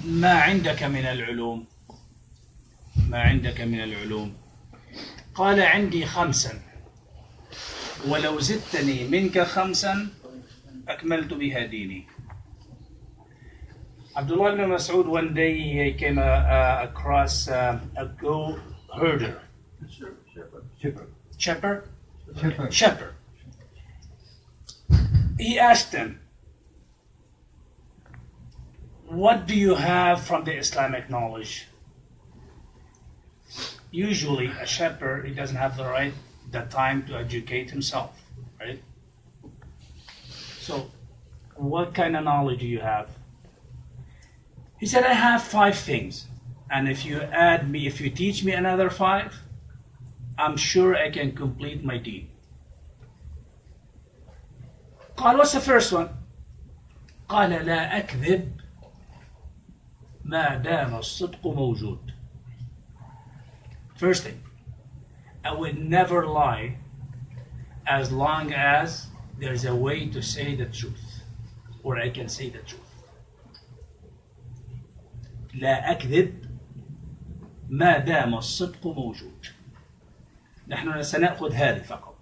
ما عندك من العلوم؟ ما عندك من العلوم؟ قال عندي 5 ولو زدتني منك 5 أكملت بها ديني. Abdullah ibn Mas'ud, one day he came across a goat herder. Shepherd. He asked him, what do you have from the Islamic knowledge? Usually a shepherd, he doesn't have the time to educate himself, right? So what kind of knowledge do you have? He said, I have 5 things, and if you teach me another 5, I'm sure I can complete my deen. قال, what's the first one? قال لا أكذب ما دام الصدق موجود. First thing, I would never lie as long as there's a way to say the truth, or I can say the truth. لا أكذب ما دام الصدق موجود. نحن سنأخذ هذه فقط.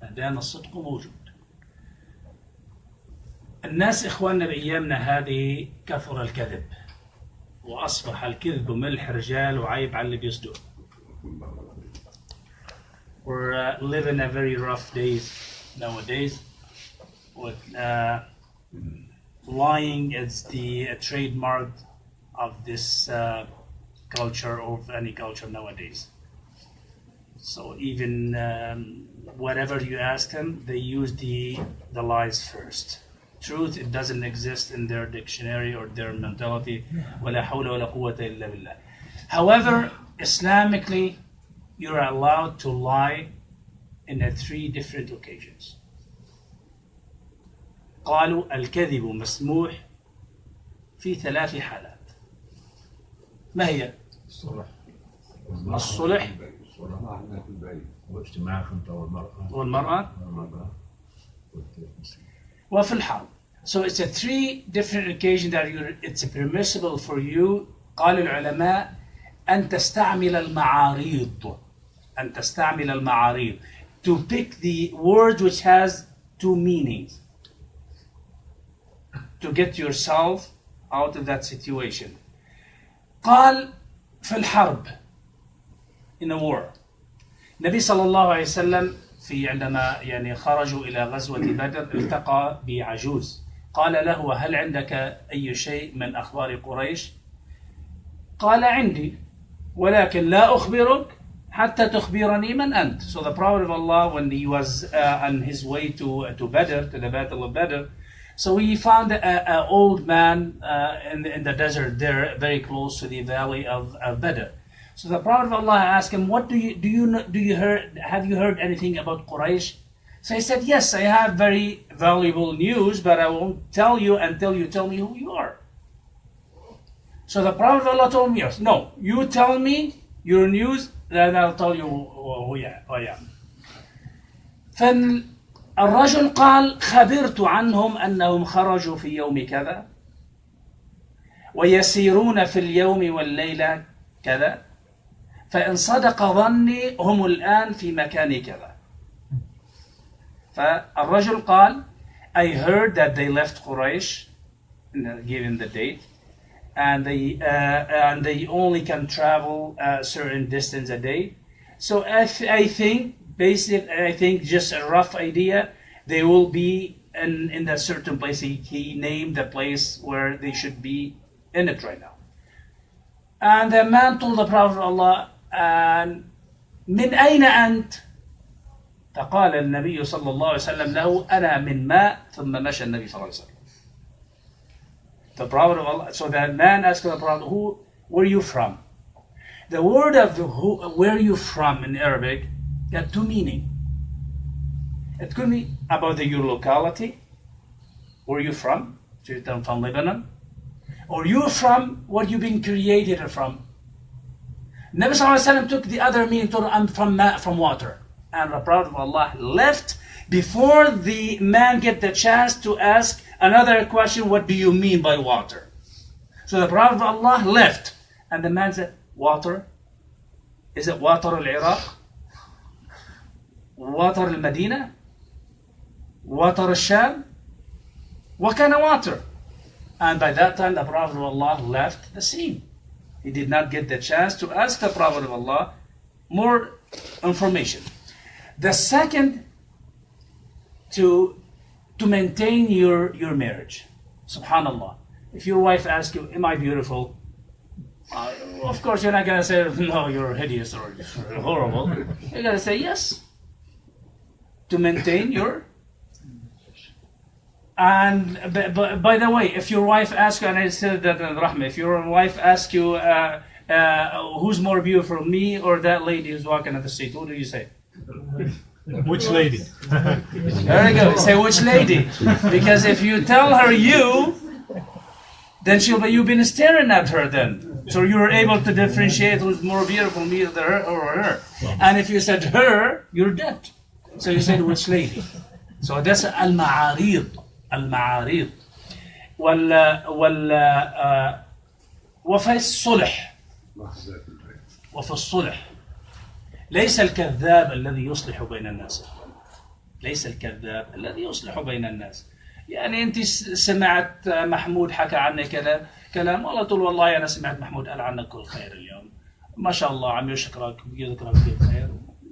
ما دام الصدق موجود. الناس إخواننا بأيامنا هذه كثر الكذب، وأصبح الكذب ملح رجال وعيب على اللي بيصدق. We're living a very rough days nowadays. With lying is the trademark of this culture, or of any culture nowadays. So even whatever you ask them, they use the lies first. Truth, it doesn't exist in their dictionary or their mentality. ولا حول ولا قوة إلا بالله. However, Islamically, you're allowed to lie in 3 different occasions. قالوا الكذب مسموح في 3 حالات. ما هي؟ الصلح واجتماع والمرأة وفي الحرب. So it's 3 different occasions that it's permissible for you. قال العلماء أن تستعمل المعاريض to pick the word which has 2 meanings to get yourself out of that situation. قال في الحرب, in a war. النبي صلى الله عليه وسلم عندما خرجوا إلى غزوة بدر التقى بعجوز. قال له هل عندك أي شيء من أخبار قريش؟ قال عندي ولكن لا أخبرك حتى تخبرني من أنت. So the Prophet of Allah, when he was on his way to Badr, to the Battle of Badr, so he found an old man in the desert there, very close to the valley of Badr. So the Prophet of Allah asked him, "What have you heard anything about Quraysh?" So he said, "Yes, I have very valuable news, but I won't tell you until you tell me who you are." So the Prophet of Allah told me, "Yes, no, you tell me your news, then I'll tell you who I am." فالرجل قال: "خبرت عنهم أنهم خرجوا في يوم كذا ويسيرون في اليوم والليلة كذا. فإن صدق ظني هم الآن في مكان كذا." فالرجل قال: "I heard that they left Quraysh, given the date, and they only can travel a certain distance a day. So I think just a rough idea, they will be in that certain place." He named the place where they should be in it right now. And the man told the Prophet of Allah, "من أين أنت؟" فقال النبي صلى الله عليه وسلم له: "أنا من ماء." ثم مشى النبي صلى الله عليه وسلم. The Prophet of Allah, so that man asked the Prophet, "Where are you from?" The word of where are you from in Arabic got 2 meanings. It could be about your locality, where are you from? So you're from Lebanon. Or you're from what you've been created from. Nabi Sallallahu Alaihi Wasallam took the other meaning, told him, "I'm from water." And the Prophet of Allah left before the man get the chance to ask another question: "What do you mean by water?" So the Prophet of Allah left. And the man said, water? Is it water al-Iraq? Water al-Medina? Water al-Sham? What kind of water? And by that time the Prophet of Allah left the scene. He did not get the chance to ask the Prophet of Allah more information. The second, to maintain your marriage. Subhanallah. If your wife asks you, am I beautiful? Of course you're not going to say, no, you're hideous or horrible. You're going to say yes. To maintain your... And by the way, if your wife asks you, and I said that in Rahma, if your wife asks you, who's more beautiful, me or that lady who's walking at the street, what do you say? Which lady? There you go. Say which lady, because if you tell her you, then you've been staring at her then. So you're able to differentiate who's more beautiful, me or her. And if you said her, you're dead. So you said which lady. So that's al-ma'arid. المعاريض وفي الصلح ليس الكذاب الذي يصلح بين الناس. ليس الكذاب الذي يصلح بين الناس. يعني أنت سمعت محمود حكى عنك كلام والله تقول والله أنا سمعت محمود قال عنك كل خير اليوم ما شاء الله عم يشكرك ويذكرك بالخير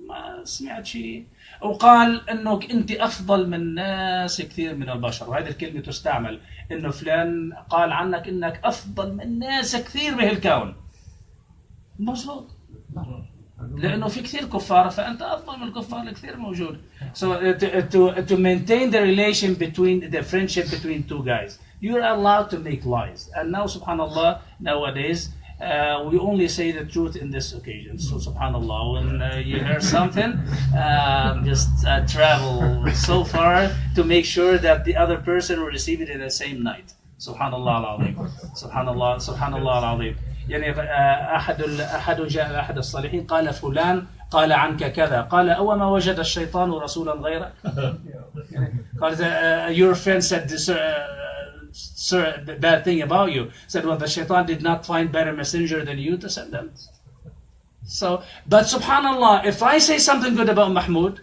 ما سمعت شيء وقال انك انت افضل من ناس كثير من البشر. وهذه الكلمه تستعمل انه فلان قال عنك انك افضل من ناس كثير بهالكون. مظبوط. لانه في كثير كفار فانت افضل من الكفار الكثير موجود. So to maintain the relation between the friendship between two guys, you're allowed to make lies. And now subhanallah, nowadays we only say the truth in this occasion. So subhanallah, when you hear something, just travel so far to make sure that the other person will receive it in the same night. Subhanallah al-azim. Subhanallah, subhanallah al-azim. يعني أحد الصالحين قال فلان قال عنك كذا قال أو ما وجد الشيطان رسولا غيرك. قال your friend said this bad thing about you. Said, well, the shaitan did not find better messenger than you to send them. So, but subhanallah, if I say something good about Mahmoud,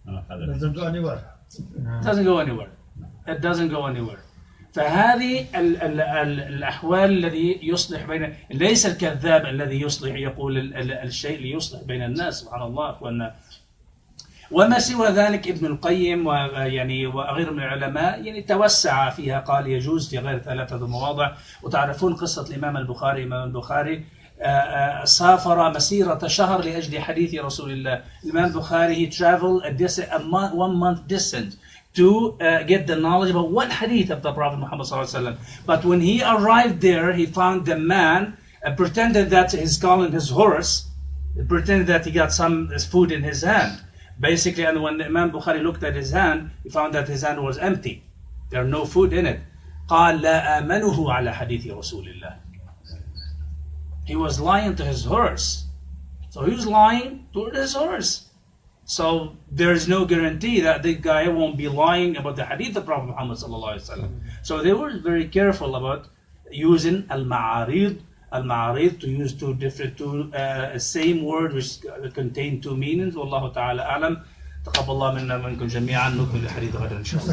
it doesn't go anywhere. It doesn't go anywhere. It doesn't go anywhere. فهذه الأحوال الذي يصلح بين ليس الكذاب الذي يصلح يقول الشيء ليصلح بين الناس. سبحان الله أخوانا. وما سوى ذلك ابن القيم ويعني وغير من العلماء يعني توسع فيها قال يجوز في غير 3 مواضع. وتعرفون قصة الإمام البخاري. الإمام البخاري سافر مسيرة شهر لأجل حديث رسول الله. الإمام البخاري he traveled a 1 month distance to get the knowledge about one hadith of the Prophet Muhammad sallallahu alaihi wasallam. But when he arrived there, he found the man pretended that he's calling his horse, pretended that he got some food in his hand. Basically, and when the Imam Bukhari looked at his hand, he found that his hand was empty. There no food in it. قال لا آمنه على حديث رسول الله. He was lying to his horse. So he was lying to his horse. So there is no guarantee that the guy won't be lying about the hadith of Prophet Muhammad sallallahu alaihi wasallam. So they were very careful about using al-ma'arid to use two same word which contain 2 meanings. والله تعالى أعلم. تقبل الله منا ومنكم جميعا. نكمل الحديث غدا إن شاء الله.